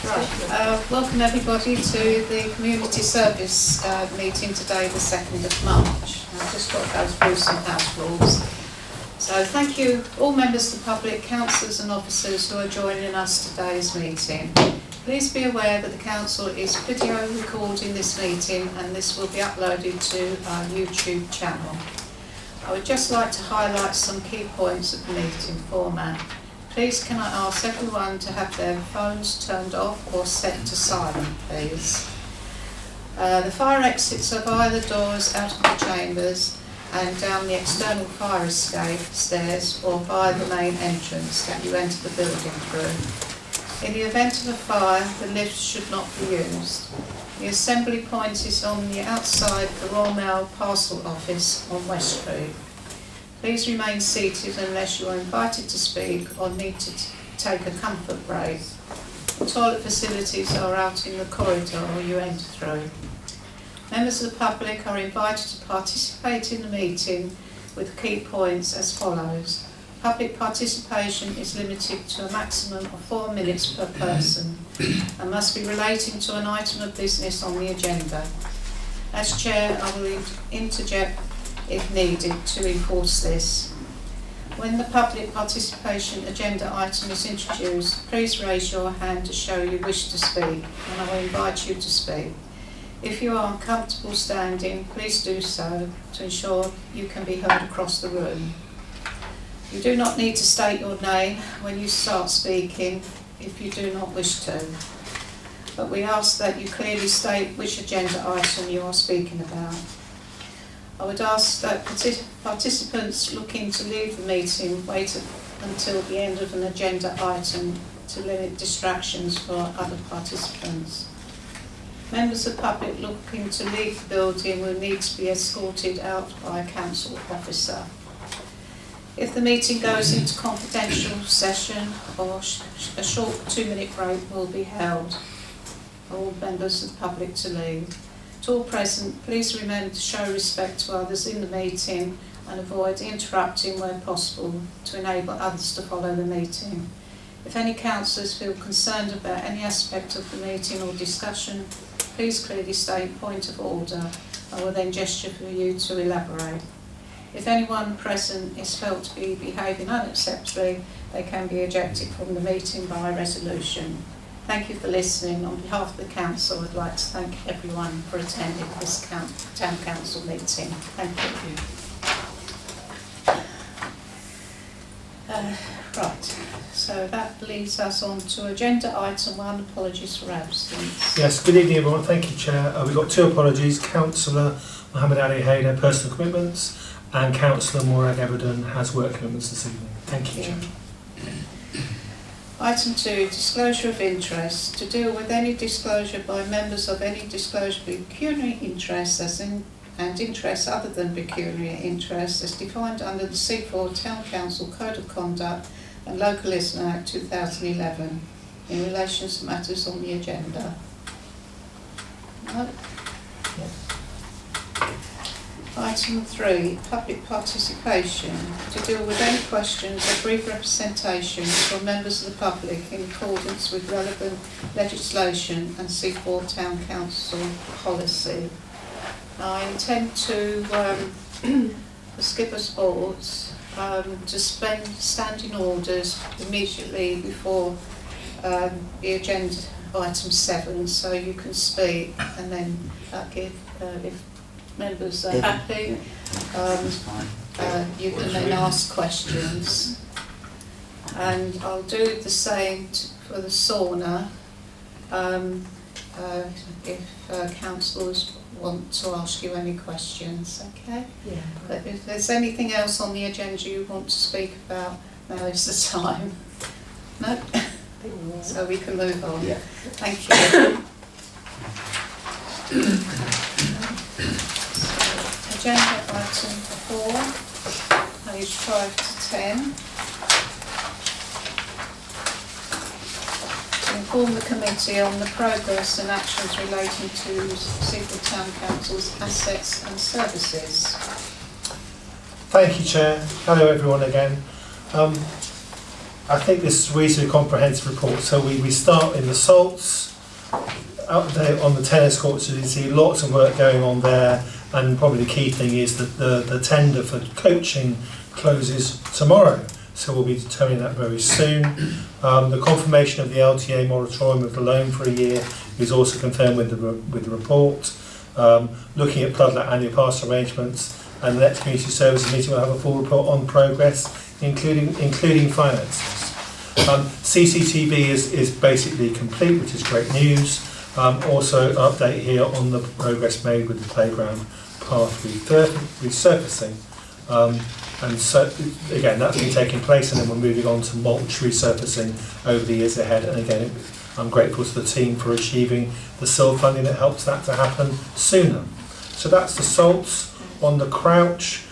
Welcome everybody to the community service meeting today, the 2nd of March. I've just got to go through some house rules. So thank you all members of the public, councillors and officers who are joining us today's meeting. Please be aware that the council is video recording this meeting and this will be uploaded to our YouTube channel. I would just like to highlight some key points of the meeting format. Please can I ask everyone to have their phones turned off or set to silent, please. The fire exits are via the doors out of the chambers and down the external fire escape stairs or via the main entrance that you enter the building through. In the event of a fire, the lift should not be used. The assembly point is on the outside of the Royal Mail Parcel Office on West Street. Please remain seated unless you are invited to speak or need to take a comfort break. Toilet facilities are out in the corridor you enter through. Members of the public are invited to participate in the meeting with key points as follows. Public participation is limited to a maximum of 4 minutes per person and must be relating to an item of business on the agenda. As Chair, I will interject if needed to enforce this. When the public participation agenda item is introduced, please raise your hand to show you wish to speak and I will invite you to speak. If you are uncomfortable standing, please do so to ensure you can be heard across the room. You do not need to state your name when you start speaking if you do not wish to, but we ask that you clearly state which agenda item you are speaking about. I would ask that participants looking to leave the meeting wait until the end of an agenda item to limit distractions for other participants. Members of the public looking to leave the building will need to be escorted out by a council officer. If the meeting goes into confidential session, or a short 2-minute break will be held for all members of the public to leave. To all present, please remember to show respect to others in the meeting and avoid interrupting where possible to enable others to follow the meeting. If any councillors feel concerned about any aspect of the meeting or discussion, please clearly state point of order. I will then gesture for you to elaborate. If anyone present is felt to be behaving unacceptably, they can be ejected from the meeting by resolution. Thank you for listening. On behalf of the council, I'd like to thank everyone for attending this town council meeting. Thank you. Right, so that leads us on to agenda item 1, apologies for absence. Yes, good evening everyone, thank you Chair. We've got 2 apologies, Councillor Mohammed Ali Haider, personal commitments, and Councillor Morag Everton has work commitments this evening. Thank you, Chair. Item 2, disclosure of interest. To deal with any disclosure by members of any disclosure of pecuniary interests and interests other than pecuniary interests as defined under the Seaford Town Council Code of Conduct and Localism Act 2011 in relation to matters on the agenda. No? Item 3, public participation. To deal with any questions or brief representation from members of the public in accordance with relevant legislation and Seaford Town Council policy. I intend to, the skipper's boards, to spend standing orders immediately before the agenda item 7, so you can speak and then give, if members are happy, you can then ask questions. And I'll do the same for the sauna if councillors want to ask you any questions, okay? Yeah. But if there's anything else on the agenda you want to speak about, now is the time. No? So we can move on. Yeah. Thank you. Agenda item 4, page 5 to 10. To inform the committee on the progress and actions relating to Seaford Town Council's assets and services. Thank you, Chair. Hello everyone again. I think this is a reasonably comprehensive report. So we start in the salts, update on the tennis courts. You can see lots of work going on there, and probably the key thing is that the tender for coaching closes tomorrow. So we'll be determining that very soon. The confirmation of the LTA moratorium of the loan for a year is also confirmed with the report. Looking at floodlight annual pass arrangements, and the next community services meeting will have a full report on progress, including finances. CCTV is basically complete, which is great news. Also, an update here on the progress made with the playground path resurfacing. And so, again, that's been taking place, and then we're moving on to mulch resurfacing over the years ahead. And again, I'm grateful to the team for achieving the SIL funding that helps that to happen sooner. So that's the salts. On the Crouch,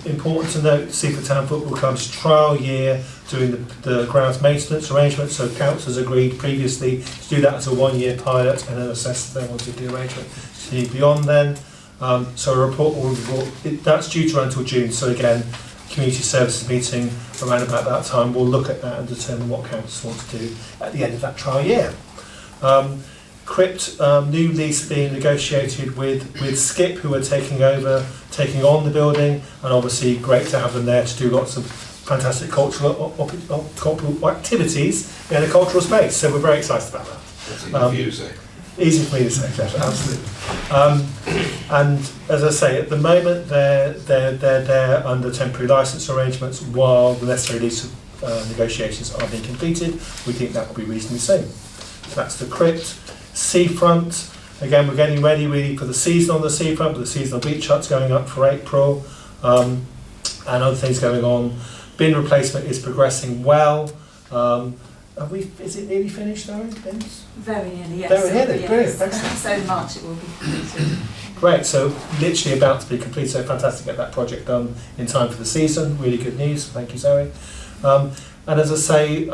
important to note, Seaford Town Football Club's trial year doing the grounds maintenance arrangement. So council has agreed previously to do that as a 1-year pilot, and then assess if they wanted the arrangement to be beyond then. So a report that's due to run until June. So again, community services meeting around about that time, we'll look at that and determine what council want to do at the end of that trial year. Crypt, new lease being negotiated with Skip, who are taking on the building, and obviously great to have them there to do lots of fantastic cultural activities in a cultural space. So we're very excited about that. Easy for me to say, Jeff, absolutely. And as I say, at the moment they're there under temporary licence arrangements while the necessary lease negotiations are being completed. We think that will be reasonably soon. So that's the Crypt. Seafront, again we're getting ready really for the season on the seafront, but the seasonal beach hut's going up for April, and other things going on. Bin replacement is progressing well. Is it nearly finished though, bins? Very nearly, yes. Very nearly, Yes. brilliant, excellent. So in March it will be completed. Great, so literally about to be completed, so fantastic to get that project done in time for the season. Really good news, thank you Zoe. And as I say,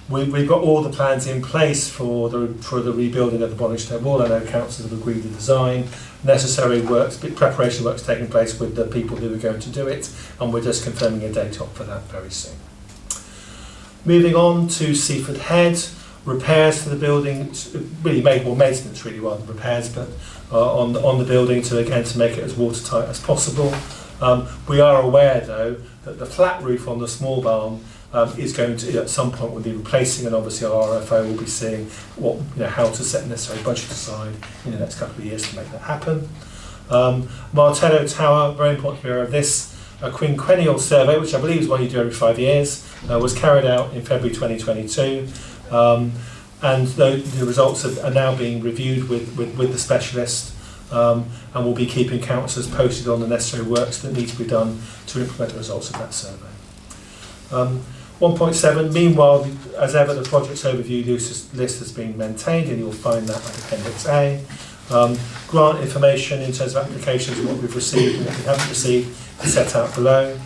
we've got all the plans in place for the rebuilding of the Bollingstone Wall. I know councils have agreed the design, necessary works, preparation works taking place with the people who are going to do it, and we're just confirming a date up for that very soon. Moving on to Seaford Head, repairs to the building, really maintenance really rather than repairs, but on the building to make it as watertight as possible. We are aware though that the flat roof on the small barn is going to, at some point, we'll be replacing, and obviously our RFO will be seeing how to set necessary budget aside in the next couple of years to make that happen. Martello Tower, very important to be aware of this. A quinquennial survey, which I believe is one you do every 5 years, was carried out in February 2022, and the results are now being reviewed with the specialist, and we'll be keeping councillors posted on the necessary works that need to be done to implement the results of that survey. 1.7, meanwhile, as ever, the project's overview list has been maintained, and you'll find that at Appendix A. Grant information in terms of applications, what we've received and what we haven't received, is set out below.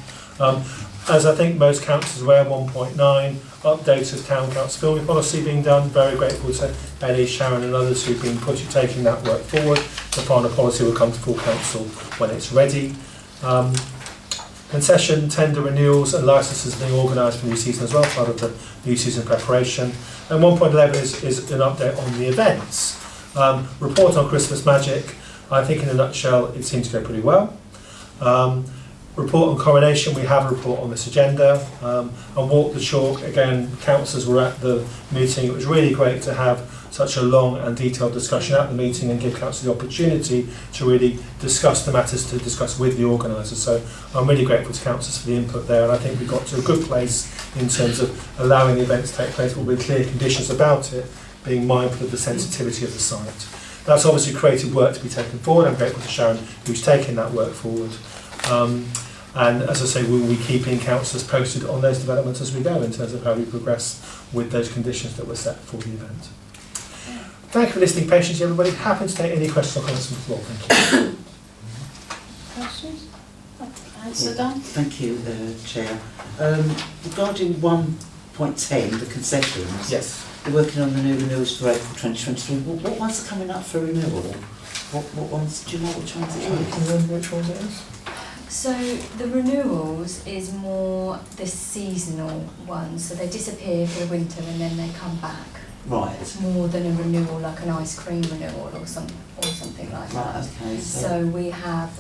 As I think most councils are aware, 1.9, update of town council building policy being done. Very grateful to Ellie, Sharon and others who've been taking that work forward. The final policy will come to full council when it's ready. Concession, tender renewals and licences being organised for new season as well, part of the new season preparation. And 1.11 is an update on the events. Report on Christmas Magic, I think in a nutshell it seems to go pretty well. Report on coronation, we have a report on this agenda. And Walk the Chalk, again, councillors were at the meeting. It was really great to have such a long and detailed discussion at the meeting and give council the opportunity to really discuss the matters to discuss with the organisers. So I'm really grateful to councillors for the input there, and I think we got to a good place in terms of allowing the event to take place with clear conditions about it, being mindful of the sensitivity of the site. That's obviously creative work to be taken forward. I'm grateful to Sharon who's taken that work forward. And as I say, we will be keeping councillors posted on those developments as we go in terms of how we progress with those conditions that were set for the event. Thank you for listening patiently, everybody. Happy to take any questions or comments from the floor. Thank you. Questions? Answer done. Thank you, Chair. Regarding 1.10, the concessions, Yes. they're working on the new renewals for April 2023. What ones are coming up for renewal? What ones, do you know which ones it Do you is? remember which ones it is? So the renewals is more the seasonal ones, so they disappear for the winter and then they come back. Right. It's more than a renewal, like an ice cream renewal or something like that. Right, okay. So we have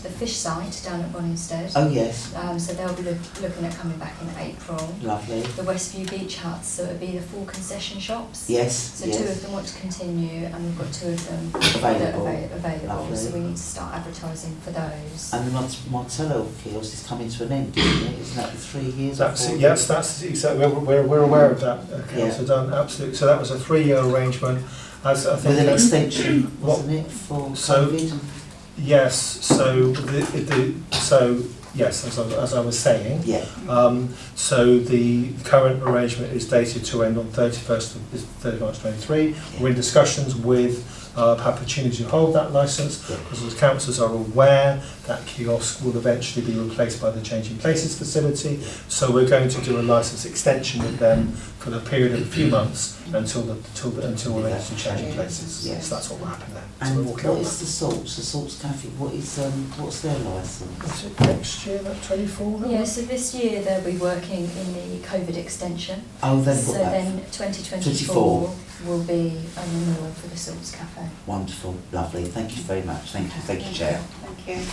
the fish site down at Bonningstead. Oh, yes. So they'll be looking at coming back in April. Lovely. The Westview Beach Huts, so it'll be the 4 concession shops. Yes, So yes. 2 of them want to continue, and we've got 2 of them Available. that are available. Lovely. So we need to start advertising for those. And the Martello kiosk is coming to an end, isn't it? Isn't that the 3 years? or That's 4 yes, years? that's exactly. We're aware of that. Councillor Dunn, absolutely. So that was a 3-year arrangement. As I think With an extension, what- wasn't it, for so- COVID? Yes. So yes, as I was saying. Yeah. So the current arrangement is dated to end on 31st of March 23. We're in discussions with Papachini to hold that licence, because as councillors are aware, that kiosk will eventually be replaced by the Changing Places facility. So we're going to do a licence extension with them for the period of a few months until we're ready to Changing Places. Yes. So that's what will happen there. So And we're what walking on is the Salts? The Salts Cafe, what's their licence? Is it next year, that 24? that Yeah, one? so this year they'll be working in the COVID extension. Oh, they've So got that. then 2024 24. will be a renewal for the Salts Cafe. Wonderful, lovely. Thank you very much. Thank you, Chair. Thank you.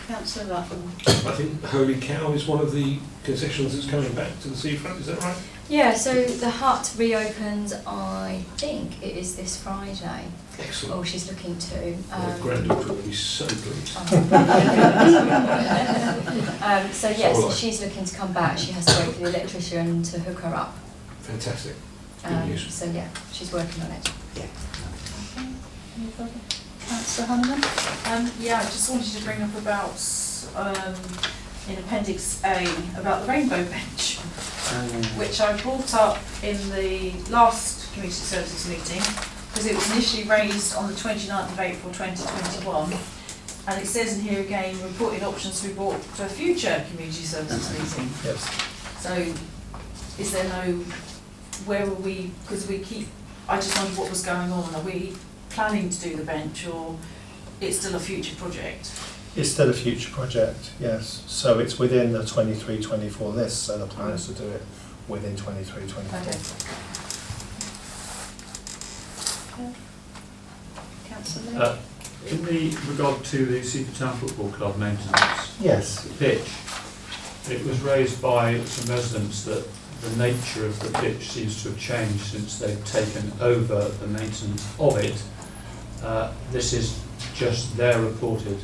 Councillor Lutton. I think Holy Cow is one of the concessions that's coming back to the seafront, is that right? Yeah, so the hut reopens, I think it is this Friday. Excellent. Oh, she's looking to. My granddaughter will be so pleased. So yes, so she's looking to come back. She has to wait for the electrician to hook her up. Fantastic. Good news. So yeah, she's working on it. Anybody? Councillor Honeyman? Yeah, I just wanted to bring up about, in Appendix A, about the rainbow bench, which I brought up in the last Community Services meeting, because it was initially raised on the 29th of April 2021, and it says in here again, reported options to be brought to a future Community Services meeting. Yes. So, is there no, where are we, because I just wondered what was going on, are we planning to do the bench, or it's still a future project? It's still a future project, yes. So it's within the 23-24 list, so the plan is to do it within 23-24. Okay. Councillor Lee? In the regard to the Seaford Town Football Club maintenance Yes. pitch, it was raised by some residents that the nature of the pitch seems to have changed since they've taken over the maintenance of it. This is just their reported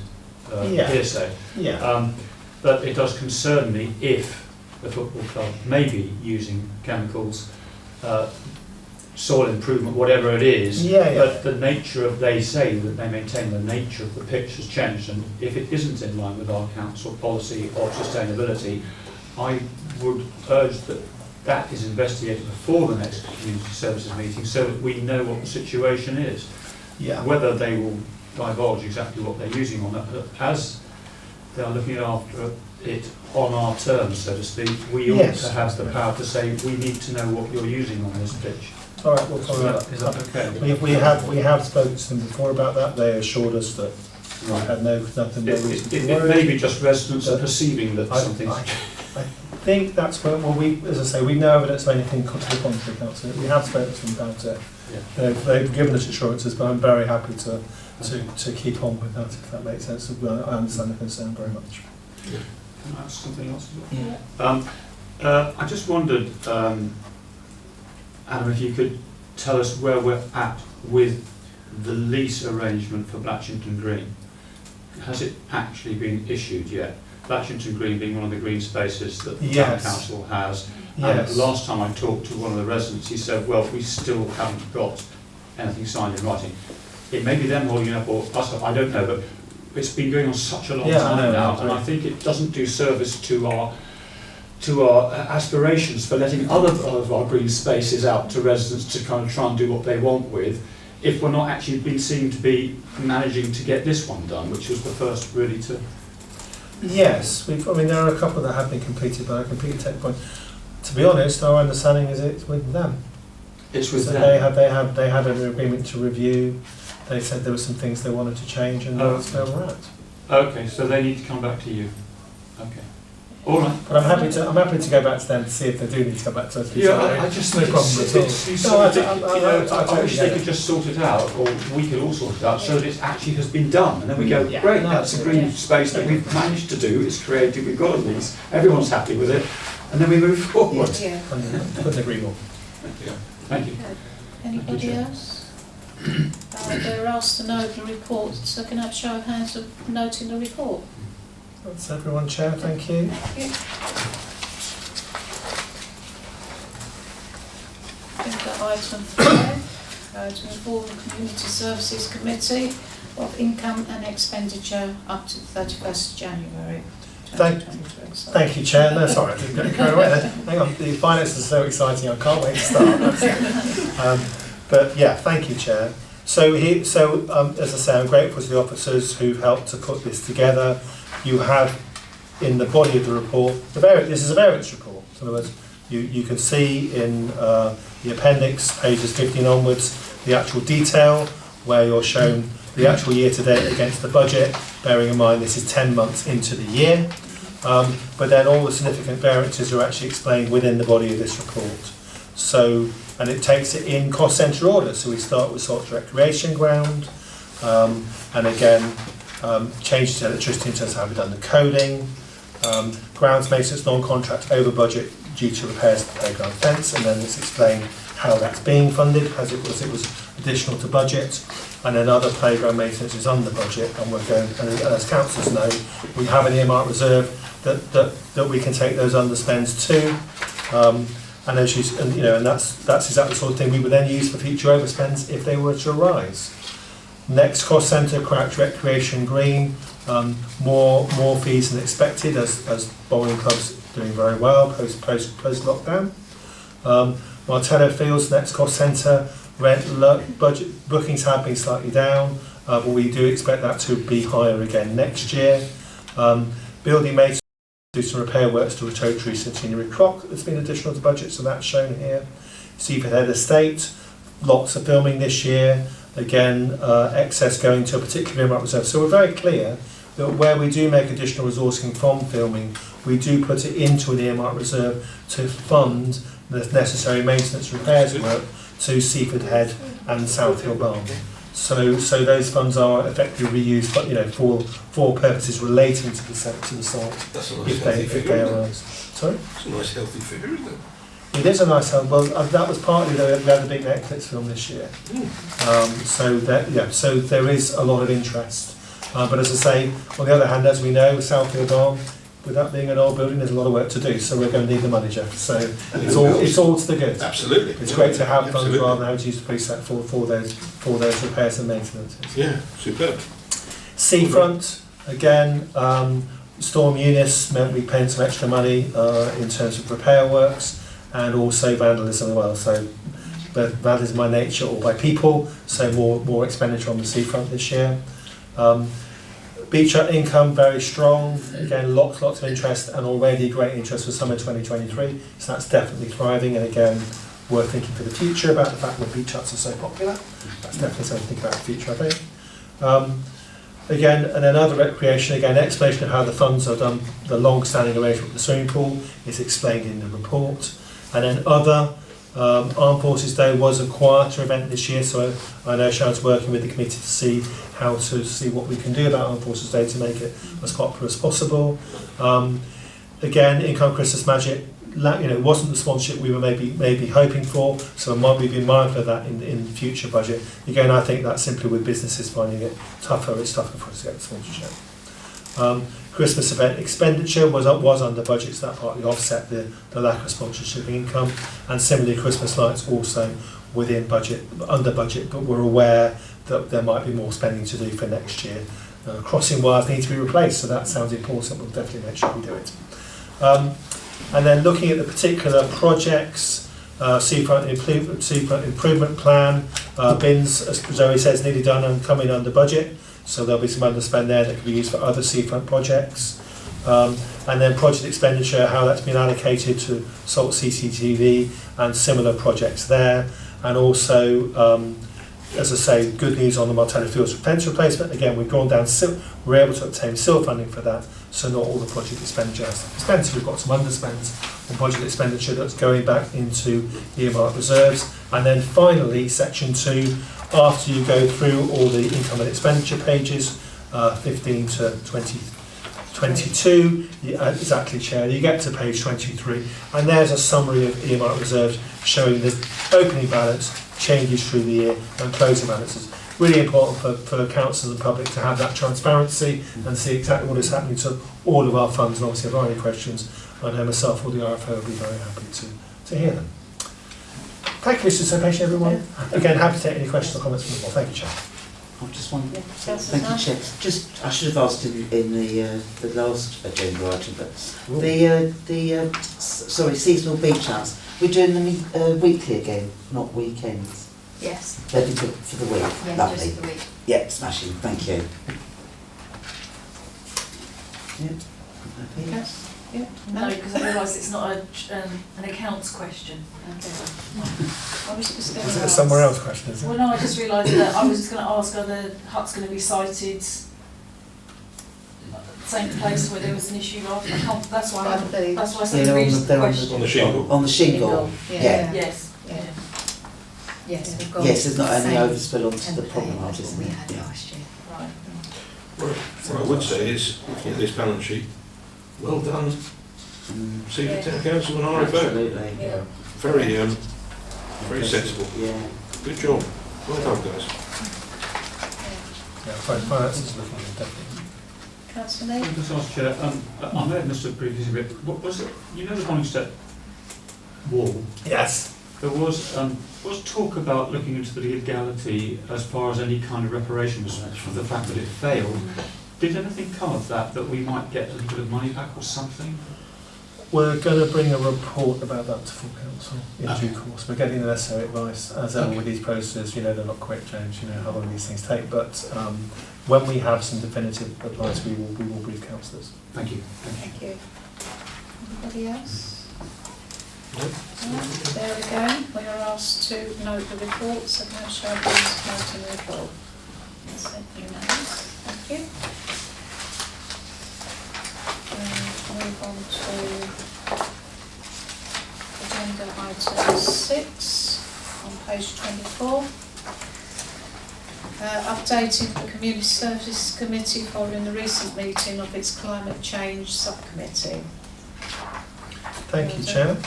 hearsay. Yeah. But it does concern me if the football club may be using chemicals, soil improvement, whatever it is. But the nature of, they say that they maintain the nature of the pitch has changed, and if it isn't in line with our council policy of sustainability, I would urge that that is investigated before the next community services meeting, so that we know what the situation is. Yeah. Whether they will divulge exactly what they're using on it, as they are looking after it on our terms, so to speak, we ought to have the power to say, we need to know what you're using on this pitch. All right, we'll follow up. Is that okay? We have spoken to them before about that. They assured us that we had nothing. No reason to It worry. may be just residents are perceiving that something. I think that's where, well, as I say, we know evidence of anything to the contrary, council. We have spoken to them about it. Yeah. They've given us assurances, but I'm very happy to keep on with that, if that makes sense. I understand the concern very much. Can I ask something else as Yeah. well? I just wondered, Adam, if you could tell us where we're at with the lease arrangement for Blatchington Green. Has it actually been issued yet? Blatchington Green being one of the green spaces that the town council has. Yes. And last time I talked to one of the residents, he said, well, we still haven't got anything signed in writing. It may be them holding up or us up, I don't know, but it's been going on such a long time now, and I think it doesn't do service to our aspirations for letting other of our green spaces out to residents to kind of try and do what they want with, if we're not actually been seen to be managing to get this one done, which was the first really to... Yes, I mean there are a couple that have been completed, but I completely take the point. To be honest, our understanding is it's with them. It's with so them. They had an agreement to review. They said there were some things they wanted to change, and that's where we're at. Okay, so they need to come back to you. Okay. All right. But I'm happy to go back to them to see if they do need to come back to us. Yeah, I just no think problem at all. it's No, so I ridiculous. You know, I totally wish get they it. could just sort it out, or we could all sort it out, so that it actually has been done. And then we go, Yeah. great, No, that's a absolutely. green space that we've managed to do, it's created, we've got a lease, everyone's happy with it, and then we move forward. Yeah. Couldn't agree more. Thank you. Anybody else? They're asked to note the report, so can I have a show of hands of noting the report? That's everyone, Chair, thank you. Thank you. I think that item 5, to inform the Community Services Committee of income and expenditure up to the 31st of January. Thank- 2023. So- Thank you, Chair. No, sorry, I didn't get carried away there. Hang on, the finances are so exciting, I can't wait to start. But yeah, thank you, Chair. So, as I say, I'm grateful to the officers who've helped to put this together. You have in the body of the report, this is a variance report. In other words, you can see in the appendix, pages 15 onwards, the actual detail where you're shown the actual year to date against the budget, bearing in mind this is 10 months into the year. But then all the significant variances are actually explained within the body of this report. So, and it takes it in cost centre order. So we start with Salt Recreation Ground, and again, changes to electricity in terms of how we've done the coding, grounds maintenance non-contract over budget due to repairs to the playground fence, and then it's explained how that's being funded, as it was additional to budget, and then other playground maintenance is under budget, and we're going, and as councillors know, we have an earmark reserve that we can take those underspends to, and as you, and, you know, and that's exactly the sort of thing we would then use for future overspends if they were to arise. Next cost centre, Crouch Recreation Green, more fees than expected as bowling clubs doing very well post lockdown. Martello Fields, next cost centre, budget bookings have been slightly down, but we do expect that to be higher again next year. Building maintenance, do some repair works to a rotatory centenary clock that's been additional to budget, so that's shown here. Seaford Head Estate, lots of filming this year. Again, excess going to a particular earmark reserve. So we're very clear that where we do make additional resourcing from filming, we do put it into an earmark reserve to fund the necessary maintenance repairs work to Seaford Head and South Hill Barn. So those funds are effectively reused, but you know, for purposes relating to the site. That's a nice healthy if figure, they isn't it? arise. Sorry. It's a nice healthy figure, isn't it? It is a nice help. Well, that was partly that we had the big Netflix film this year. So there is a lot of interest. But as I say, on the other hand, as we know, Southfield Barn, with that being an old building, there's a lot of work to do. So we're going to need the money, Jeff. So it's all to the good. Absolutely. It's great to have funds Absolutely. rather than having to use the preset for those repairs and maintenances. Yeah, superb. Seafront, again, Storm Eunice meant we paid some extra money in terms of repair works and also vandalism as well. So both vandalism by nature or by people, so more expenditure on the seafront this year. Beach hut income very strong, again lots of interest and already great interest for summer 2023, so that's definitely thriving, and again worth thinking for the future about the fact that beach huts are so popular. That's definitely something to think about in the future, I think. Again, and then other recreation, again, explanation of how the funds are done, the long-standing arrangement with the swimming pool is explained in the report. And then other, Armed Forces Day was a quieter event this year, so I know Sharon's working with the committee to see what we can do about Armed Forces Day to make it as popular as possible. Again, Income Christmas Magic, wasn't the sponsorship we were maybe hoping for, so we've been mindful of that in future budget. Again, I think that's simply with businesses finding it tougher. It's tougher for us to get the sponsorship. Christmas event expenditure was under budget, so that partly offset the lack of sponsorship income. And similarly, Christmas lights also within budget, under budget, but we're aware that there might be more spending to do for next year. Crossing wires need to be replaced, so that sounds important. We'll definitely make sure we do it. And then looking at the particular projects, Seafront Improvement Plan, bins, as Zoe says, nearly done and coming under budget, so there'll be some underspend there that can be used for other seafront projects. And then project expenditure, how that's been allocated to Salt CCTV and similar projects there, and also as I say, good news on the Martello Fields fence replacement. Again, we've gone down, we're able to obtain SIL funding for that, so not all the project expenditure has to be spent. So we've got some underspends on project expenditure that's going back into earmark reserves. And then finally, section 2, after you go through all the income and expenditure pages, 15 to 22, exactly, Chair, you get to page 23, and there's a summary of earmark reserves showing the opening balance, changes through the year, and closing balances. Really important for councils and public to have that transparency and see exactly what is happening to all of our funds. And obviously, if there are any questions, I know myself or the RFO will be very happy to hear them. Thank you, Mr. Participation, everyone. Again, happy to take any questions or comments from the board. Thank you, Chair. I just want, Councillor thank you, Nunn? Chair. Just, I should have asked in the last agenda item, but sorry, seasonal beach house. We're doing them weekly again, not weekends. Yes. They'll be good for the week. Yeah, Lovely. just the week. Yeah, smashing. Thank you. Yep. Happy. Yes? Yeah? No, because I realise it's not an accounts question. Okay. I was just going Is to it a ask. somewhere else question, is it? Well, no, I just realised that I was just going to ask, are the huts going to be sited same place where there was an issue last? I can't, that's why I said Yeah, the reason the question. On the shingle. On the shingle. Yeah. Yes. Yeah. Yes, we've got Yes, there's not any the overspill onto same the problem, template as isn't what we there? had Yeah. last year. Right. What I would say is, looking at this balance sheet, well done, Seaford Town Council and RFO. Absolutely. Yeah. Very sensible. Yeah. Good job. Well done, guys. Yeah, finance is looking at definitely. Councillor Can I Lee? just ask, Chair, I may have missed it previously, but what was it, you know the Honingstep wall? Yes. There was talk about looking into the legality as far as any kind of reparation was for the fact that it failed. Did anything come of that we might get a little bit of money back or something? We're going to bring a report about that to full council in due course. We're getting the necessary advice. As ever with these processes, they're not quick, James, how long these things take. But when we have some definitive advice, we will brief councillors. Thank you. Thank you. Anybody else? No? No? There again, we are asked to note the report, so can I show please noting the report? That's it, unanimous. Thank you. Move on to agenda item 6 on page 24. Updating the Community Services Committee following the recent meeting of its Climate Change Subcommittee. Thank you, Chair.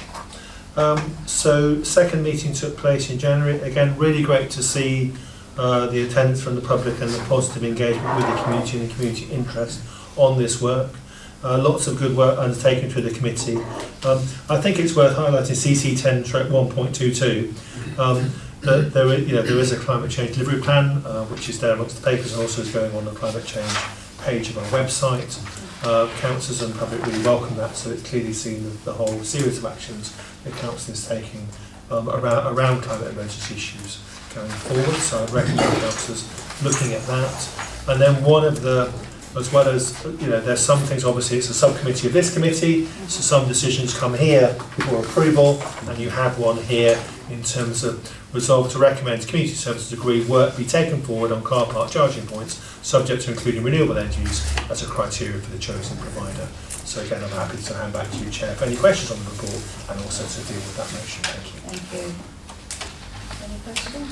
So, second meeting took place in January. Again, really great to see the attendance from the public and the positive engagement with the community and the community interest on this work. Lots of good work undertaken through the committee. I think it's worth highlighting CC 10-1.22. That there is a climate change delivery plan, which is there amongst the papers and also is going on the climate change page of our website. Councillors and public really welcome that, so it's clearly seen the whole series of actions that council is taking around climate emergency issues going forward. So I'd recommend councillors looking at that. And then one of the, as well as, there's some things, obviously it's a subcommittee of this committee, so some decisions come here for approval, and you have one here in terms of resolve to recommend community services agree work be taken forward on car park charging points, subject to including renewable energy use as a criteria for the chosen provider. So again, I'm happy to hand back to you, Chair, for any questions on the report and also to deal with that motion. Thank you. Thank you. Any questions?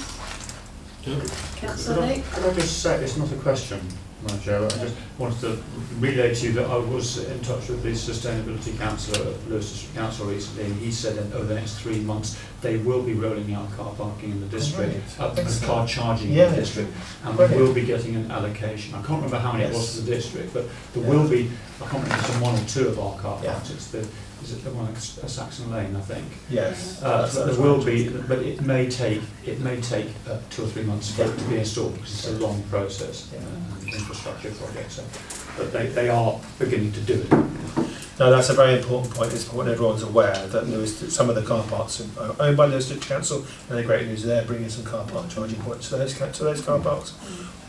No. Councillor Lee? Could I just say, it's not a question, Madam Chair, I just wanted to relay to you that I was in touch with the Sustainability Councillor at Lewis District Council recently, and he said that over the next 3 months they will be rolling out car parking in the district, and car charging in the district, and we will be getting an allocation. I can't remember how many it was to the district, but there will be, I can't remember if it's on 1 or 2 of our car parks, is it the one at Saxon Lane, I think? Yes. But there will be, but it may take 2 or 3 months for it to be installed because it's a long process, infrastructure project. So, but they are beginning to do it. No, that's a very important point. It's important everyone's aware that some of the car parks are owned by the District Council, and the great news is they're bringing some car park charging points to those car parks.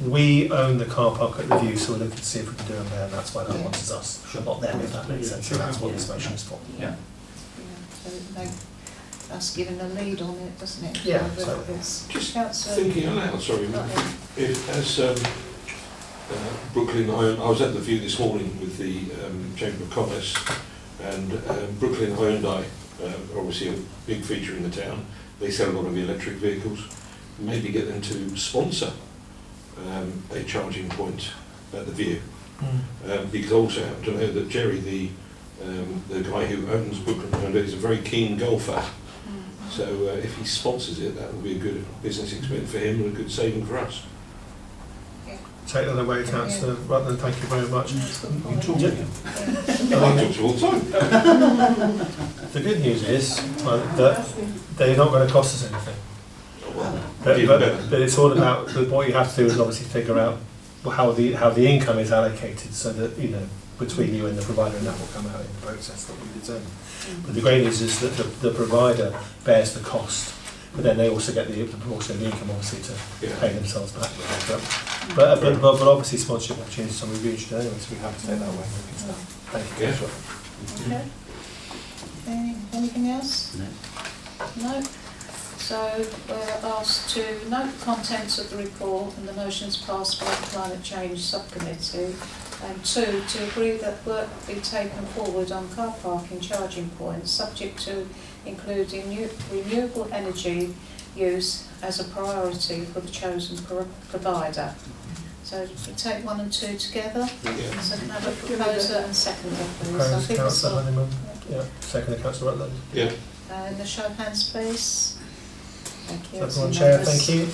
We own the car park at the View, so we're looking to see if we can do them there, and that's why that one is us, not them, if that makes sense. So that's what this motion is for. Yeah. So, no. us giving a lead on it, doesn't it? Yeah, So so- it's Just Councillor thinking aloud, sorry, Nottingham. as Brooklyn, I was at the view this morning with the Chamber of Commerce, and Brooklyn Hyundai, obviously a big feature in the town. They sell a lot of electric vehicles. Maybe get them to sponsor a charging point at the view. Because I also happen to know that Jerry, the guy who owns Brooklyn Hyundai, is a very keen golfer. So if he sponsors it, that would be a good business expense for him and a good saving for us. Take that away, Councillor Rutland, thank you very much. You talk Yeah. to him. I talk to him all the time. The good news is that they're not going to cost us anything. Even better. But it's all about, what you have to do is obviously figure out how the income is allocated, so that, you know, between you and the provider, and that will come out in the process that we determine. But the great news is that the provider bears the cost, but then they also get the proportion of the income, obviously, to pay themselves back with it. But obviously sponsorship opportunities, so we've reached anyway, so we have to take that away. Thank you, Yeah. Councillor. Okay. Anything else? No. No? So we're asked to note the contents of the report and the motions passed by the Climate Change Subcommittee, and 2, to agree that work be taken forward on car parking charging points, subject to including renewable energy use as a priority for the chosen provider. So we take 1 and 2 together. Yeah. So can I have a proposer and seconder, please? I Proposed think it's Councillor all. Honeyman, yeah, second Councillor Rutland. Yeah. In the show of hands, please. Thank you. So It's everyone, Chair, unanimous. thank you.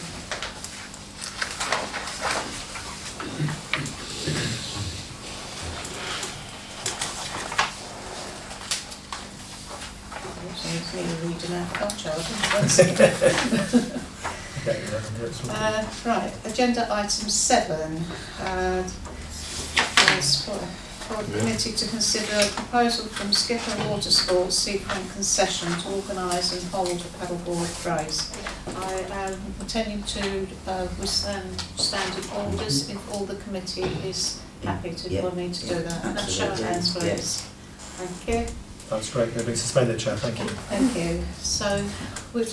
It's me reading out car charging. Okay, Right, agenda item 7. Is for the committee to consider a proposal from Skipper Water Sports Seaford concession to organise and hold a paddleboard race. I am intending to withstand standing orders if all the committee is happy for me to do that. And a show of hands, please. Yes. Thank you. That's great, they've been suspended, Chair, thank you. Thank you. So, would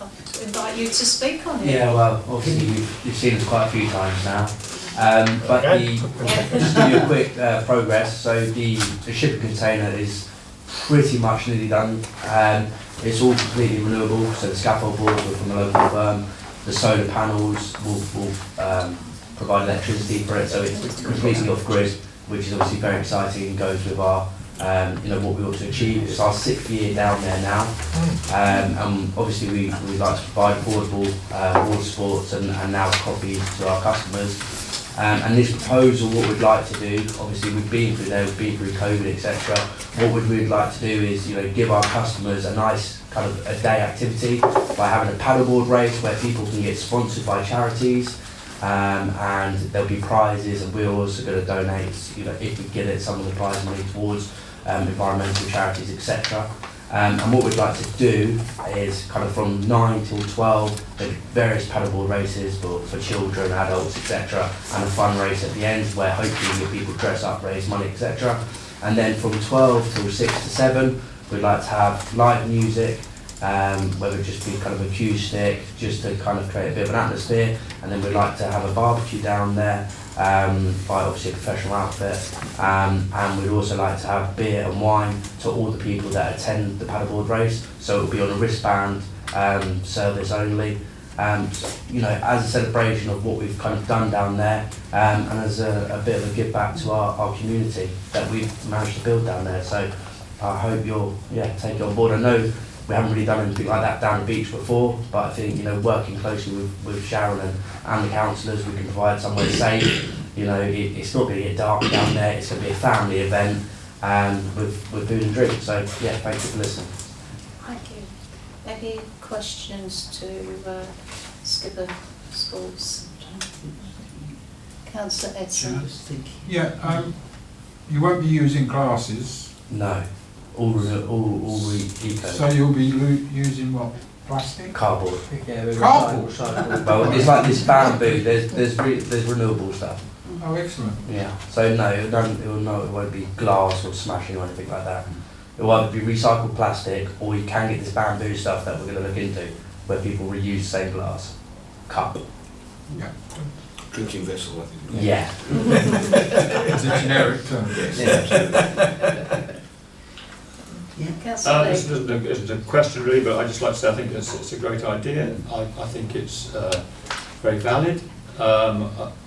I invite you to speak on it? Yeah, well, obviously you've seen us quite a few times now. But Okay. just to give you a quick progress, so the shipping container is pretty much nearly done. It's all completely renewable, so the scaffold board are from a local firm. The solar panels will provide electricity for it, so it's completely off grid, which is obviously very exciting and goes with our what we want to achieve. It's our 6th year down there now, and obviously we like to provide affordable water sports and now coffees to our customers. And this proposal, what we'd like to do, obviously we've been through COVID, etc. What we'd like to do is, give our customers a nice kind of a day activity by having a paddleboard race where people can get sponsored by charities, and there'll be prizes, and we're also going to donate, if we get it, some of the prize money towards environmental charities, etc. And what we'd like to do is kind of from 9 till 12, there's various paddleboard races for children, adults, etc. And a fun race at the end where hopefully you get people dress up, raise money, etc. And then from 12 till 6 to 7, we'd like to have live music, whether it just be kind of acoustic, just to kind of create a bit of an atmosphere. And then we'd like to have a barbecue down there, by obviously a professional outfit, and we'd also like to have beer and wine to all the people that attend the paddleboard race, so it'll be on a wristband service only, as a celebration of what we've kind of done down there, and as a bit of a give back to our community that we've managed to build down there. So I hope you'll take it on board. I know we haven't really done anything like that down the beach before, but I think, working closely with Sharon and the councillors, we can provide somewhere safe. It's not going to get dark down there, it's going to be a family event with food and drink. So, thank you for listening. Thank you. Any questions to Skipper Sports? Councillor Edson? Yeah, you won't be using glasses. No, all eco. So you'll be using what? Plastic? Cardboard. Cardboard? Well, it's like this bamboo, there's renewable stuff. Oh, excellent. Yeah, so no, it won't be glass or smashing or anything like that. It will either be recycled plastic, or you can get this bamboo stuff that we're going to look into, where people reuse the same glass cup. Yeah. Drinking vessel, I think. Yeah. It's a generic term. Yeah. Councillor Lee. This isn't a question really, but I'd just like to say I think it's a great idea. I think it's very valid.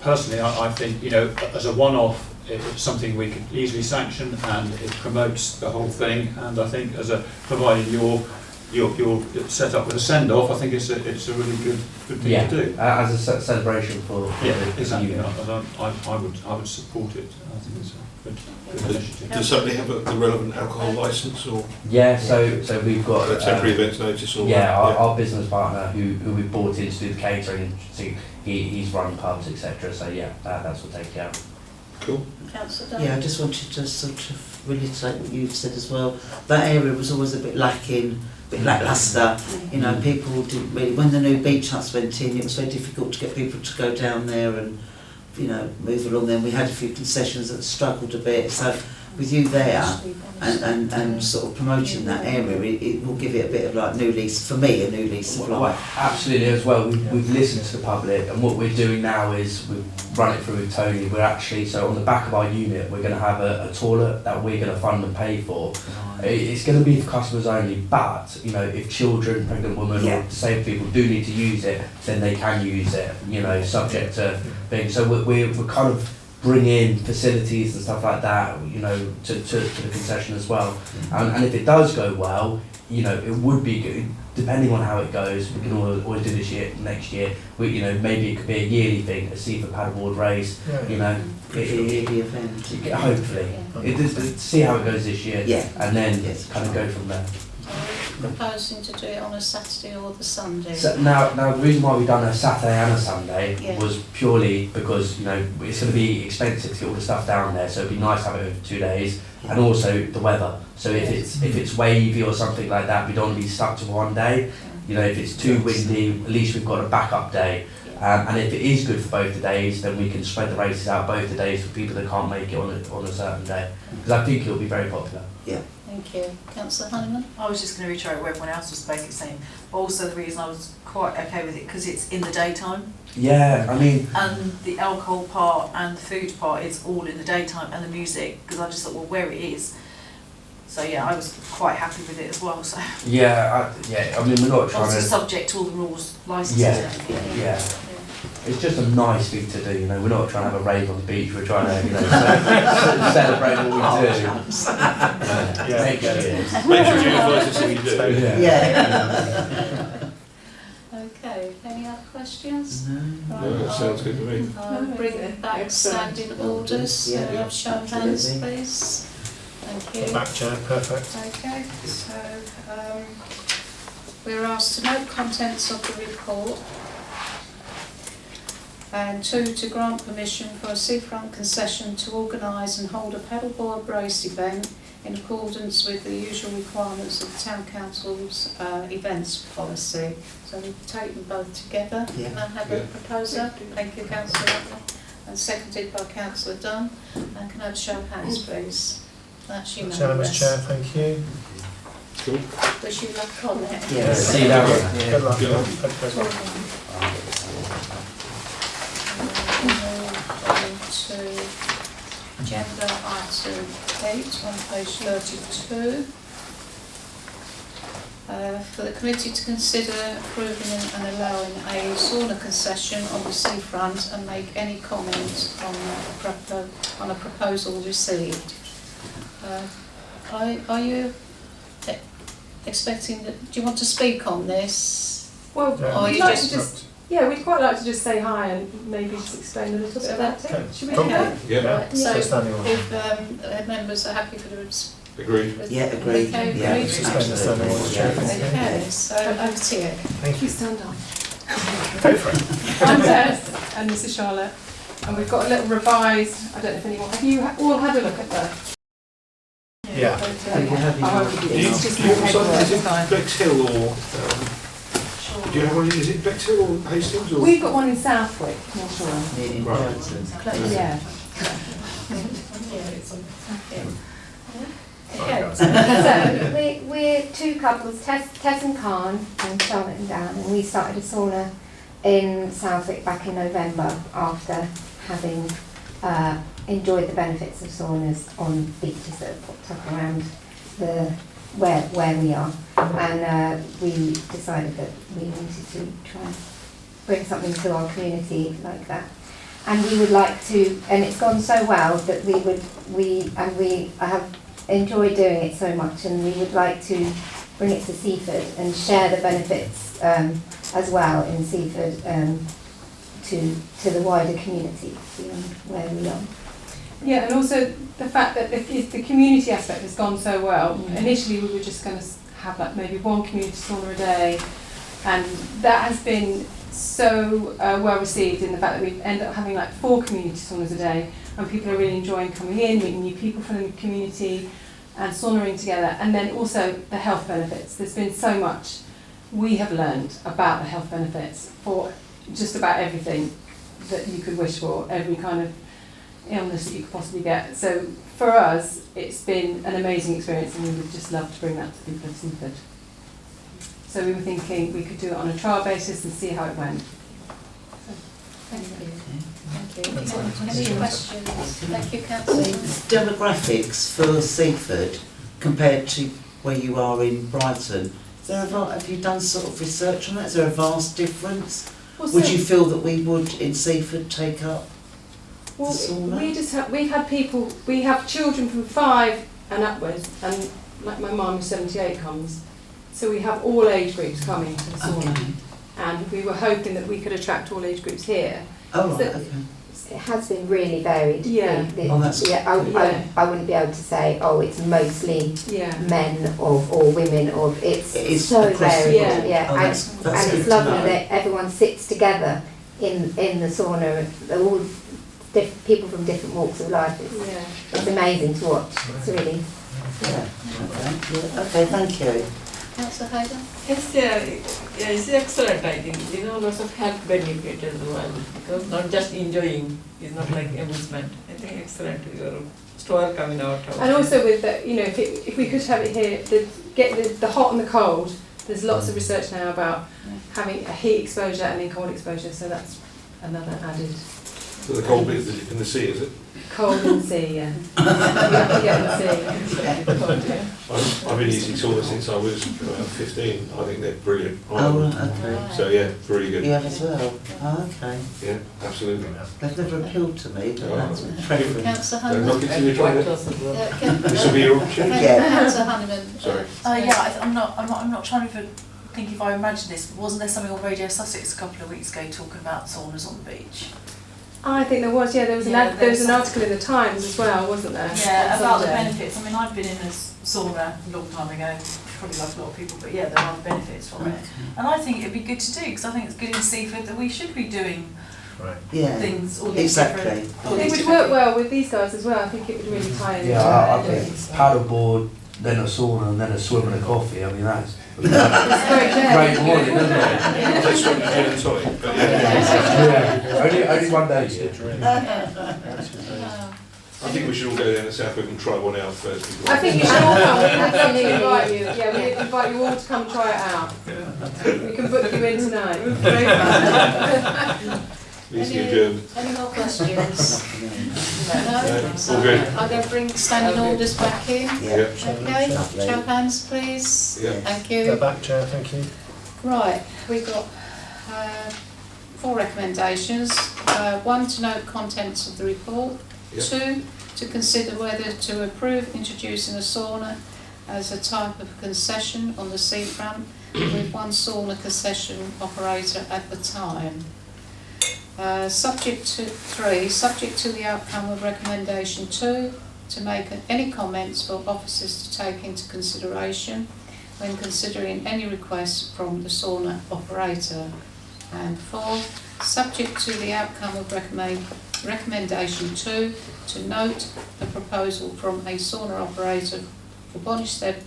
Personally, I think, you know, as a one-off, it's something we can easily sanction, and it promotes the whole thing. And I think, as a providing your set up with a send-off, I think it's a really good thing to do. As a celebration for the Exactly. unit. I would support it. I think it's a good initiative. Does somebody have the relevant alcohol licence or Yeah, so we've got a temporary events notice or? our business partner who we brought in to do the catering. So he's run pubs, etc. So yeah, that's what take care of. Cool. Councillor Dunn. Yeah, I just wanted to sort of reiterate what you've said as well. That area was always a bit lacking, a bit lacklustre. You know, people didn't really, when the new beach huts went in, it was very difficult to get people to go down there and, you know, move along. Then we had a few concessions that struggled a bit. So with you there and sort of promoting that area, it will give it a bit of like new lease, for me, a new lease of Well, life. absolutely as well. We've listened to the public, and what we're doing now is we've run it through with Tony. We're actually, so on the back of our unit, we're going to have a toilet that we're going to fund and pay for. It's going to be for customers only, but you know, if children, pregnant women, or disabled people do need to use it, then they can use it. You know, subject to things. So we're kind of bring in facilities and stuff like that, you know, to the concession as well. And if it does go well, you know, it would be good, depending on how it goes. We can always do this year, next year. You know, maybe it could be a yearly thing, a Seaford paddleboard race. You know, The event. hopefully, see how it goes this year, and then kind of go from there. Proposing to do it on a Saturday or the Sunday. So now the reason why we've done a Saturday and a Sunday Yeah. was purely because, you know, it's going to be expensive to get all the stuff down there, so it'd be nice to have it over 2 days, and also the weather. So if it's wavy or something like that, we don't want to be stuck to one day. You know, if it's too windy, at least we've got a backup day. And if it is good for both the days, then we can spread the races out both the days for people that can't make it on a certain day. Because I think it'll be very popular. Thank you. Councillor Honeyman. I was just going to reiterate what everyone else was basically saying. Also, the reason I was quite okay with it because it's in the daytime. Yeah, I mean, And the alcohol part and the food part is all in the daytime, and the music, because I just thought, well, where it is. So yeah, I was quite happy with it as well. So yeah, I mean, we're not trying obviously to. subject to all the rules, licenses, Yeah, and everything. yeah. It's just a nice thing to do, you know. We're not trying to have a rave on the beach. We're trying to, you know, celebrate what we do. Make sure. Make sure you advise us if you do. Okay, any other questions? No, that sounds good to me. I'll bring it back standing orders. Yeah. Can we have show of hands, Absolutely. please? Thank you. Back chair, perfect. Okay, so we're asked to note contents of the report, and 2, to grant permission for a seafront concession to organise and hold a paddleboard race event in accordance with the usual requirements of the Town Council's events policy. So we've taken both together. Can I have a proposer? Thank you, Councillor Rutley. And seconded by Councillor Dunn. And can I have a show of hands, please? That's Unanimous unanimous. chair, thank you. Cool. Wish you luck on it. See you down there. Good luck. Good luck. Thank you very much. To agenda item 8 on page 32. For the committee to consider approving and allowing a sauna concession on the seafront and make any comment on a proposal received. Are you expecting that? Do you want to speak on this? Well, Yeah. Or we'd you like just- to just, yeah, we'd quite like to just say hi and maybe just explain a little bit about Okay. it. Should we Cool. do that? Yeah, Right, so So standing order. if members are happy for the agreed. Yeah, agreed. Okay, Yeah, agreed. Suspend the standing order, chair. Okay, so over to you. Thank you. stand up. Go for it. I'm Tess and this is Charlotte. And we've got a little revised, I don't know if anyone, have you all had a look at the? Yeah. It's just Do you have paperwork, is it it's fine. Bexhill or, do you have one, is it Bexhill or Hastings or? We've got one in Southwick, not sure. Right. Yeah. Okay, so we're two couples, Tess and Khan, and Charlotte and Dan, and we started a sauna in Southwick back in November after having enjoyed the benefits of saunas on beaches that have popped up around where we are. And we decided that we wanted to try and bring something to our community like that. And we would like to, and it's gone so well that I have enjoyed doing it so much, and we would like to bring it to Seaford and share the benefits as well in Seaford to the wider community beyond where we are. Yeah, and also the fact that the community aspect has gone so well. Initially we were just going to have like maybe one community sauna a day, and that has been so well received in the fact that we end up having like 4 community saunas a day, and people are really enjoying coming in, meeting new people from the community and saunaing together. And then also the health benefits. There's been so much we have learned about the health benefits for just about everything that you could wish for, every kind of illness that you could possibly get. So for us, it's been an amazing experience, and we would just love to bring that to people of Seaford. So we were thinking we could do it on a trial basis and see how it went. Thank you. Thank you. Any questions? Thank you, Councillor. Demographics for Seaford compared to where you are in Brighton. Have you done sort of research on that? Is there a vast difference? Would you feel that we would in Seaford take up the sauna? We have children from 5 and upwards, and like my mum who's 78 comes. So we have all age groups coming to the sauna. Okay. And we were hoping that we could attract all age groups here. Oh, right, okay. It has been really varied. Yeah. I wouldn't be able to say, it's mostly men or women, it's so varied. Yeah. And it's lovely that everyone sits together in the sauna. They're all people from different walks of life. It's amazing to watch. It's really. Okay, thank you. Councillor Hayden? It's excellent, I think. Lots of health benefit as well, because not just enjoying, it's not like amusement. I think excellent, your store coming out. And also with the, if we could have it here, get the hot and the cold, there's lots of research now about having a heat exposure and then cold exposure, so that's another added. So the cold bit is in the sea, is it? Cold in the sea, yeah. I've been using sauna since I was 15. I think they're brilliant. Okay. So yeah, really good. You have as well? Oh, okay. Yeah, absolutely. They've never appealed to me, but that's a preference. Councillor Don't Hanneman? knock it till you try it. This will be your opportunity. Councillor Hanneman? Sorry. I'm not trying to think if I imagine this, but wasn't there something on Radio Sussex a couple of weeks ago talking about saunas on the beach? I think there was, there was an article in the Times as well, wasn't there? Yeah, about the benefits. I mean, I'd been in a sauna a long time ago, probably like a lot of people, but there are benefits from it. And I think it'd be good to do, because I think it's good in Seaford that we should be doing things, all these different. It would work well with these guys as well. I think it would really tie in. Yeah, I think paddleboard, then a sauna, and then a swim and a coffee. I mean, that's great morning, isn't it? That's what you're doing, sorry. Only one day. I think we should all go down to Southwick and try one out first. I think you should all come. We'd love to invite you. Yeah, we'd invite you all to come try it out. We can book you in tonight. Any more questions? No? So All good. I'm going to bring standing orders back in. Yeah. Okay, show of hands please. Yeah. Thank you. Go back, Chair, thank you. Right, we've got 4 recommendations. 1, to note contents of the report. Yep. 2, to consider whether to approve introducing a sauna as a type of concession on the seafront with 1 sauna concession operator at the time. Subject to 3, subject to the outcome of recommendation 2, to make any comments for officers to take into consideration when considering any requests from the sauna operator. And 4, subject to the outcome of recommendation 2, to note a proposal from a sauna operator for Bonnystead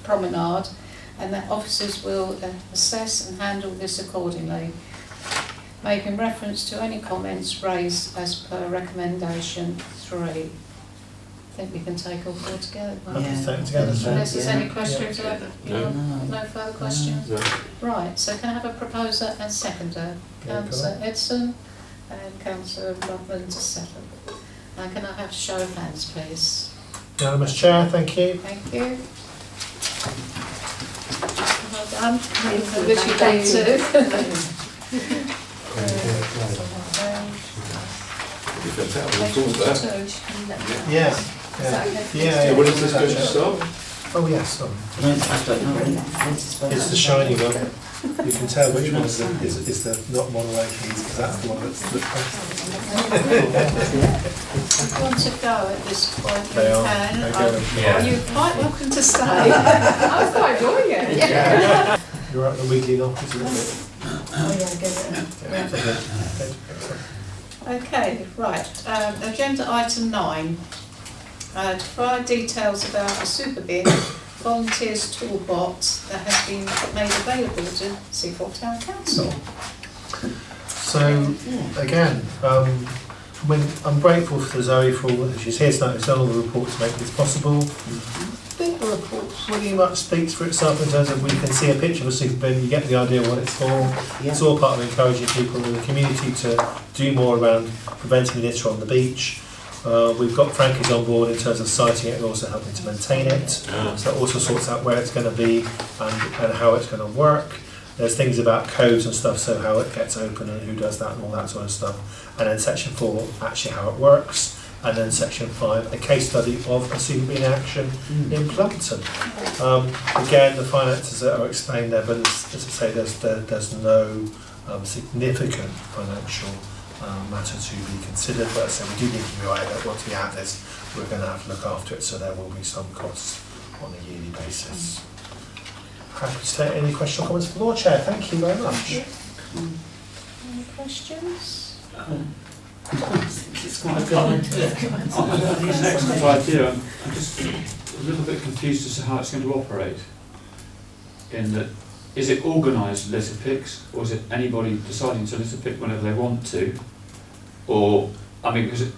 Promenade, and that officers will assess and handle this accordingly, making reference to any comments raised as per recommendation 3. think we can take all four together. Happy to take them together. so- Unless there's Yeah. any questions, Yeah. no further questions? No. Right, so can I have a proposer and seconder? Yeah, Councillor Edson and Councillor Rodman to second. And can I have a show of hands, please? Unanimous chair, thank you. Thank you. Well done. Thank you. I wish you'd done Thank you. too. It'd be fantastic, we'll talk about that. Yeah. Is that okay? Yeah. So when is this going to start? Oh, yes, sorry. I don't know when it's It's the shiny one. You can tell which one is the not monorail keys, because that's the one that's the best. If you want to go at this point, you They are. can. They go. Are you quite welcome to stay? I was quite enjoying it. You're at the wiggling off, isn't it? Oh, yeah, get it. Okay, right. Agenda item 9. To provide details about a super bin volunteers toolbox that has been made available to Seaford Town Council. So, again, I'm grateful for Zoe for all that she's here tonight, has done all the reports to make this possible. I think the report pretty much speaks for itself in terms of we can see a picture of a super bin, you get the idea what it's for. It's all part of encouraging people in the community to do more around preventing litter on the beach. We've got Frankie's on board in terms of siting it and also helping to maintain it. So that also sorts out where it's going to be and how it's going to work. There's things about codes and stuff, so how it gets open and who does that and all that sort of stuff. And then section 4, actually how it works. And then section 5, a case study of a super bin action in Plumpton. Again, the finances are explained there, but as I say, there's no significant financial matter to be considered, but so we do need to be aware that once we have this, we're going to have to look after it, so there will be some costs on a yearly basis. Happy to take any questions or comments from the Lord Chair. Thank you very much. Any questions? I think it's quite a good idea. I think it's an excellent idea. I'm just a little bit confused as to how it's going to operate. In that, is it organised litter picks, or is it anybody deciding to litter pick whenever they want to? Or, I mean, because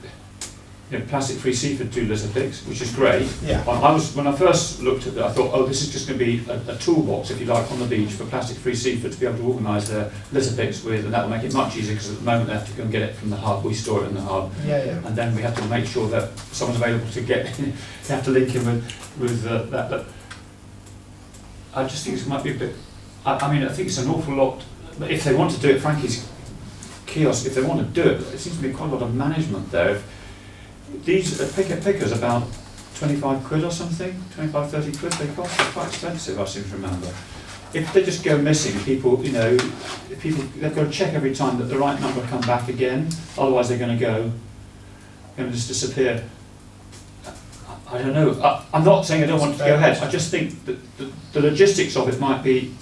Plastic Free Seaford do litter picks, which is great. Yeah. When I first looked at it, I thought, oh, this is just going to be a toolbox, if you like, on the beach for Plastic Free Seaford to be able to organise their litter picks with, and that will make it much easier because at the moment they have to go and get it from the hub. We store it in the hub, and then we have to make sure that someone's available to get. You have to link in with that. But I just think it might be a bit. I mean, I think it's an awful lot. But if they want to do it, Frankie's kiosk, if they want to do it, there seems to be quite a lot of management there. If these pickers about 25 quid or something, 25, 30 quid they cost. They're quite expensive, I seem to remember. If they just go missing, people, they've got to check every time that the right number come back again. Otherwise, they're going to just disappear. I don't know. I'm not saying I don't want it to go ahead. I just think that the logistics of it might be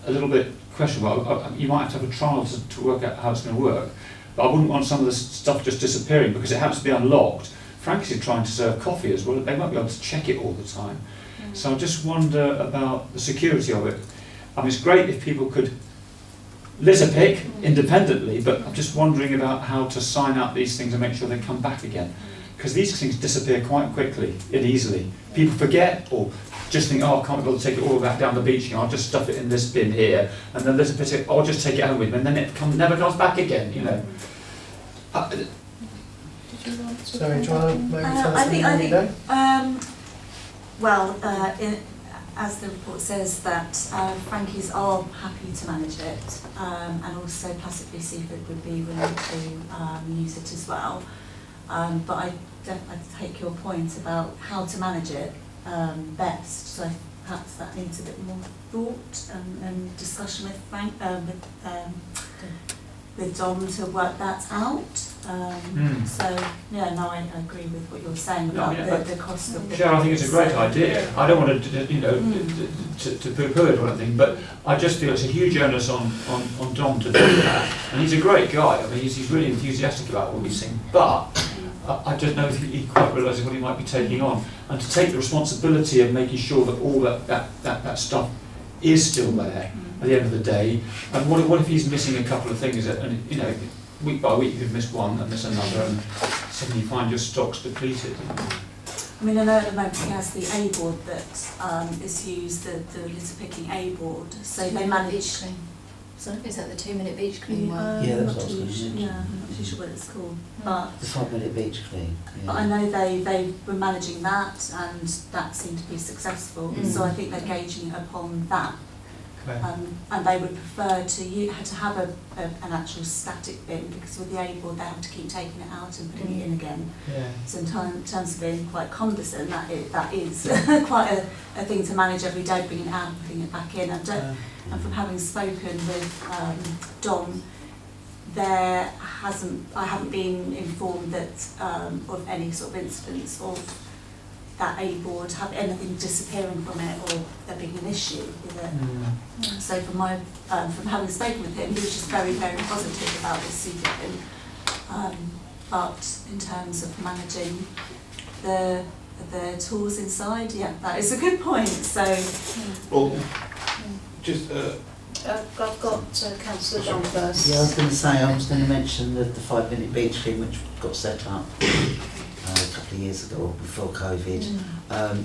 a little bit questionable. You might have to have a trial to work out how it's going to work. But I wouldn't want some of the stuff just disappearing because it happens to be unlocked. Frankie's trying to serve coffee as well. They won't be able to check it all the time. So I just wonder about the security of it. I mean, it's great if people could litter pick independently, but I'm just wondering about how to sign out these things and make sure they come back again. Because these things disappear quite quickly and easily. People forget or just think, oh, I can't be able to take it all back down the beach, I'll just stuff it in this bin here, and then litter pick, I'll just take it home with me, and then it never comes back again, Did you want to? Sorry, do you want to maybe tell us I think, as the report says that Frankie's are happy to manage it, and also Plastic Free Seaford would be willing to use it as well. But I take your point about how to manage it best. So perhaps that needs a bit more thought and discussion with with Dom to work that out. So yeah, no, I agree with what you're saying about the cost of the. Sure, I think it's a great idea. I don't want to, to poo-poo it or anything, but I just feel it's a huge onus on Dom to do that. And he's a great guy. I mean, he's really enthusiastic about all these things, but I don't know if he quite realises what he might be taking on, and to take the responsibility of making sure that all that stuff is still there at the end of the day. And what if he's missing a couple of things? And week by week you could miss one and miss another, and suddenly you find your stock's depleted. I mean, I know at the moment he has the A board that is used, the litter picking A board, so they manage. Sorry? Is that the 2-minute beach clean one? Yeah, I'm that's not what I was too gonna sure. mention. Yeah, I'm not too sure what it's called, but The 5-minute beach clean. Yeah. But I know they were managing that, and that seemed to be successful. Mm. So I think they're gauging it upon that, Okay. and they would prefer to have an actual static bin, because with the A board they have to keep taking it out and putting it in again. Yeah. So in terms of being quite cumbersome, that is quite a thing to manage every day, bringing it out and putting it back in. And from having spoken with Don, I haven't been informed that of any sort of incidents of that A board have anything disappearing from it or there being an issue with it. So from having spoken with him, he was just very, very positive about this Seaford bin. But in terms of managing the tools inside, yeah, that is a good point. So, Well, just I've got Councillor John first. Yeah, I was going to say, I was going to mention the 5-minute beach clean which got set up a couple of years ago, before COVID,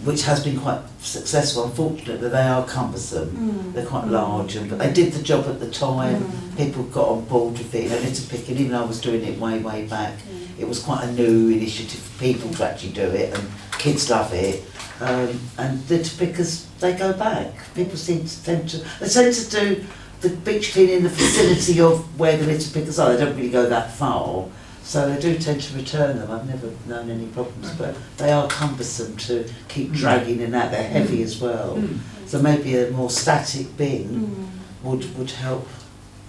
which has been quite successful. Unfortunately, they are cumbersome. They're quite large, but they did the job at the time. People got on board with it. You know, litter picking, even though I was doing it way back, it was quite a new initiative for people to actually do it, and kids love it. And litter pickers, they go back. People tend to do the beach cleaning in the vicinity of where the litter pickers are. They don't really go that far, so they do tend to return them. I've never known any problems, but they are cumbersome to keep dragging in that. They're heavy as well, so maybe a more static bin would help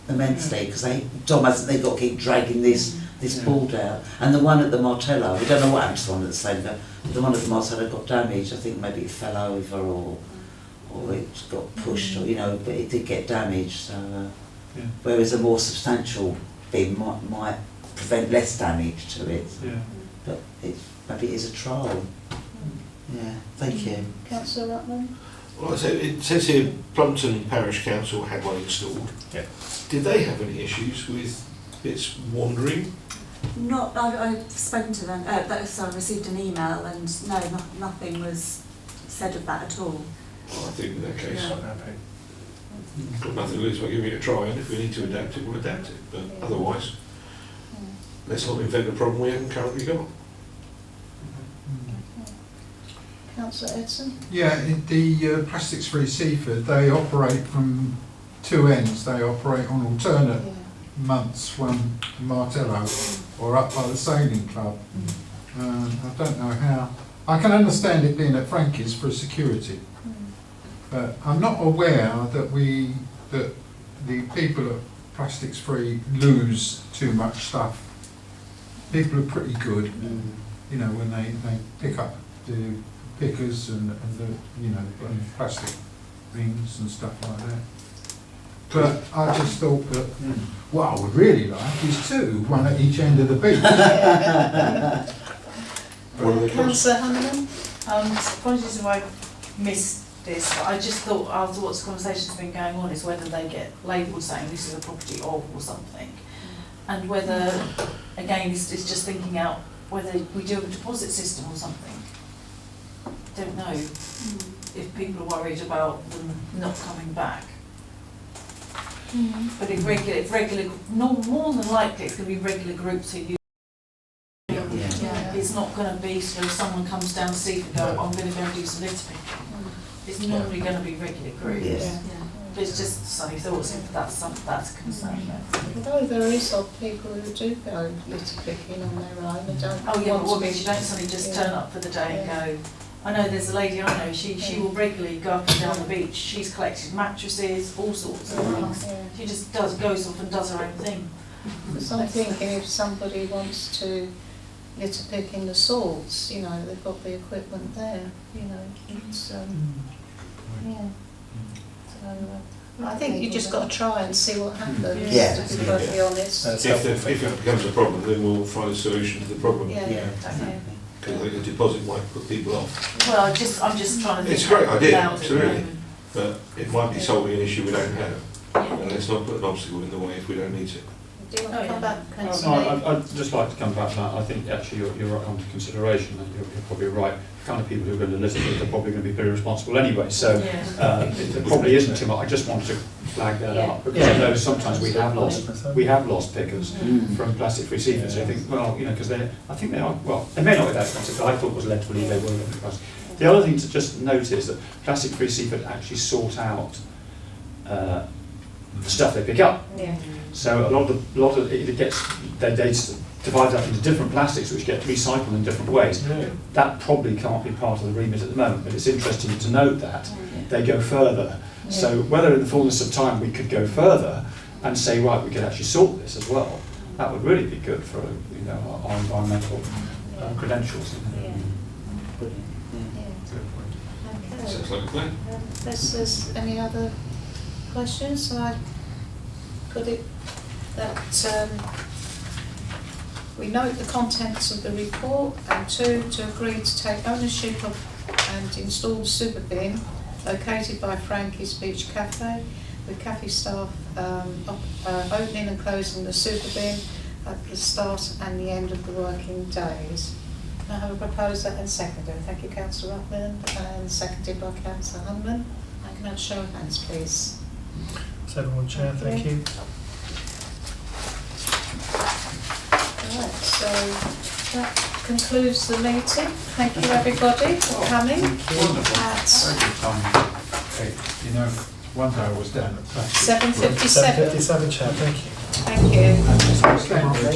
immensely, because Tom hasn't. They've got to keep dragging this board out. And the one at the Martello, we don't know what happened to the one at the same time. The one at the Martello got damaged. I think maybe it fell over or it got pushed, or but it did get damaged. So whereas a more substantial bin might prevent less damage to it. But maybe it is a trial. Yeah, thank you. Councillor Rutland? well, it says here Plumpton Parish Council had one installed. Yeah. Did they have any issues with bits wandering? I've spoken to them. So I received an email, and no, nothing was said of that at all. Well, I think in that case, Yeah. got nothing to lose by giving it a try, and if we need to adapt it, we'll adapt it. But otherwise, let's not invent a problem we haven't currently got. Councillor Edson? Yeah, the Plastics Free Seaford, they operate from two ends. They operate on alternate months from Martello or up by the sailing club. I don't know how. I can understand it being at Frankie's for security, but I'm not aware that the people at Plastics Free lose too much stuff. People are pretty good, when they pick up the pickers and the and plastic rings and stuff like that. But I just thought that what I would really like is two, one at each end of the beach. What are they cost? Councillor Hanneman? Apologies if I missed this, but I just thought after what's the conversation's been going on is whether they get labelled saying this is a property of or something, and whether, again, it's just thinking out whether we do a deposit system or something. Don't know if people are worried about them not coming back. But if regular, no, more than likely it's going to be regular groups who use it. It's not going to be sort of someone comes down to see and go, I'm going to go and do some litter picking. It's normally going to be regular groups. Yes. But it's just sunny thoughts if that's a concern. Although there is odd people who do go litter picking on their own and don't Oh yeah, but want what to means you don't suddenly just turn up for the day and go. I know there's a lady I know, she will regularly go up and down the beach. She's collected mattresses, all sorts of things. She just goes off and does her own thing. Because I'm thinking if somebody wants to litter pick in the salts, they've got the equipment there, it's, So, I think you just got to try and see what happens, Yeah. to be perfectly honest. If it becomes a problem, then we'll find a solution to the problem. Yeah. Because I think a deposit might put people off. Well, I'm just trying to think. It's a great idea, out at the absolutely. moment. But it might be solving an issue we don't have. Yeah. And let's not put an obstacle in the way if we don't need to. Do you want Oh, to come yeah. back, No, Councillor Lee? I'd just like to come back to that. I think actually you're right under consideration, and you're probably right. The kind of people who are going to listen to it are probably going to be pretty responsible anyway, so Yeah. it probably isn't too much. I just wanted to flag that Yeah. up, because I know sometimes we have lost pickers from plastic-free seafood, so I think, well, you know, because I think they are, well, they may not be that expensive, but I thought was led to believe they were going to be pricey. The other thing to just note is that plastic-free seafood actually sort out the stuff they pick up. Yeah. So a lot of it gets they divide up into different plastics which get recycled in different ways. That probably can't be part of the remit at the moment, but it's interesting to note that they go further. So whether in the fullness of time we could go further and say, right, we could actually sort this as well, that would really be good for, you know, our environmental credentials. Brilliant. Okay. Sounds like a plan. There's any other questions? So I put it that we note the contents of the report, and 2, to agree to take ownership of and install the super bin located by Frankie's Beach Cafe, with cafe staff opening and closing the super bin at the start and the end of the working days. I have a proposer and seconder. Thank you, Councillor Rutland, and seconded by Councillor Hunman. I can have a show of hands, please. So everyone, Chair, thank you. Right, so that concludes the meeting. Thank you, everybody, for coming. Very good time. Okay, you know, one day I was down at 7:57. 7:57, Chair, thank you. Thank you. Thank you.